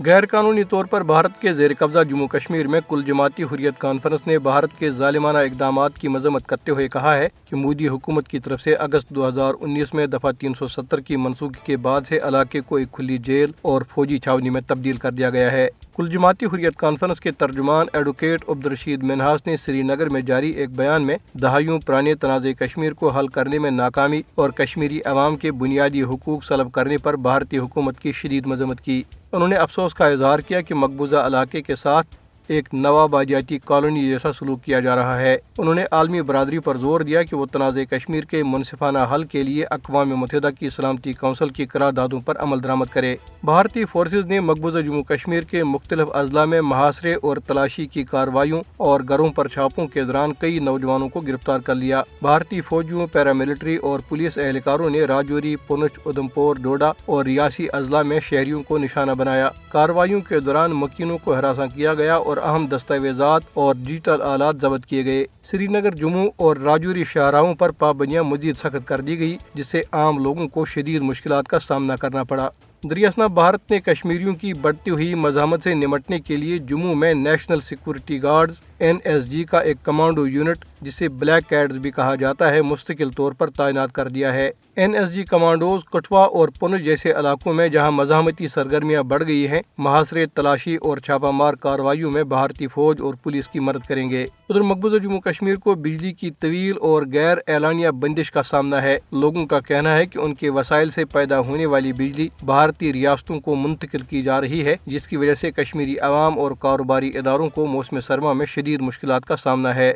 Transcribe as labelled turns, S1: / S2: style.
S1: غیر قانونی طور پر بھارت کے زیر قبضہ جموں کشمیر میں کل جماعتی حریت کانفرنس نے بھارت کے ظالمانہ اقدامات کی مذمت کرتے ہوئے کہا ہے کہ مودی حکومت کی طرف سے اگست 2019 میں دفعہ 370 کی منسوخی کے بعد سے علاقے کو ایک کھلی جیل اور فوجی چھاونی میں تبدیل کر دیا گیا ہے۔ کل جماعتی حریت کانفرنس کے ترجمان ایڈوکیٹ عبدالرشید منہاس نے سری نگر میں جاری ایک بیان میں دہائیوں پرانے تنازع کشمیر کو حل کرنے میں ناکامی اور کشمیری عوام کے بنیادی حقوق سلب کرنے پر بھارتی حکومت کی شدید مذمت کی۔ انہوں نے افسوس کا اظہار کیا کہ مقبوضہ علاقے کے ساتھ ایک نوآبادیاتی کالونی جیسا سلوک کیا جا رہا ہے۔ انہوں نے عالمی برادری پر زور دیا کہ وہ تنازع کشمیر کے منصفانہ حل کے لیے اقوام متحدہ کی سلامتی کونسل کی قراردادوں پر عمل درآمد کرے۔ بھارتی فورسز نے مقبوضہ جموں کشمیر کے مختلف اضلاع میں محاصرے اور تلاشی کی کارروائیوں اور گھروں پر چھاپوں کے دوران کئی نوجوانوں کو گرفتار کر لیا۔ بھارتی فوجیوں، پیراملٹری اور پولیس اہلکاروں نے راجوری، پونچھ، ادھمپور، ڈوڈا اور ریاسی اضلاع میں شہریوں کو نشانہ بنایا۔ کارروائیوں کے دوران مکینوں کو ہراساں کیا گیا اور اہم دستاویزات اور ڈیجیٹل آلات ضبط کیے گئے۔ سری نگر، جموں اور راجوری شاہراہوں پر پابندیاں مزید سخت کر دی گئی، جس سے عام لوگوں کو شدید مشکلات کا سامنا کرنا پڑا۔ دریاسنا بھارت نے کشمیریوں کی بڑھتی ہوئی مزاحمت سے نمٹنے کے لیے جموں میں نیشنل سیکورٹی گارڈز (NSG) کا ایک کمانڈو یونٹ، جسے بلیک کیٹز بھی کہا جاتا ہے، مستقل طور پر تعینات کر دیا ہے۔ NSG کمانڈوز کٹھوا اور پونچھ جیسے علاقوں میں جہاں مزاحمتی سرگرمیاں بڑھ گئی ہیں، محاصرے، تلاشی اور چھاپہ مار کارروائیوں میں بھارتی فوج اور پولیس کی مدد کریں گے۔ ادھر مقبوضہ جموں کشمیر کو بجلی کی طویل اور غیر اعلانیہ بندش کا سامنا ہے۔ لوگوں کا کہنا ہے کہ ان کے وسائل سے پیدا ہونے والی بجلی بھارتی ریاستوں کو منتقل کی جا رہی ہے، جس کی وجہ سے کشمیری عوام اور کاروباری اداروں کو موسم سرما میں شدید مشکلات کا سامنا ہے۔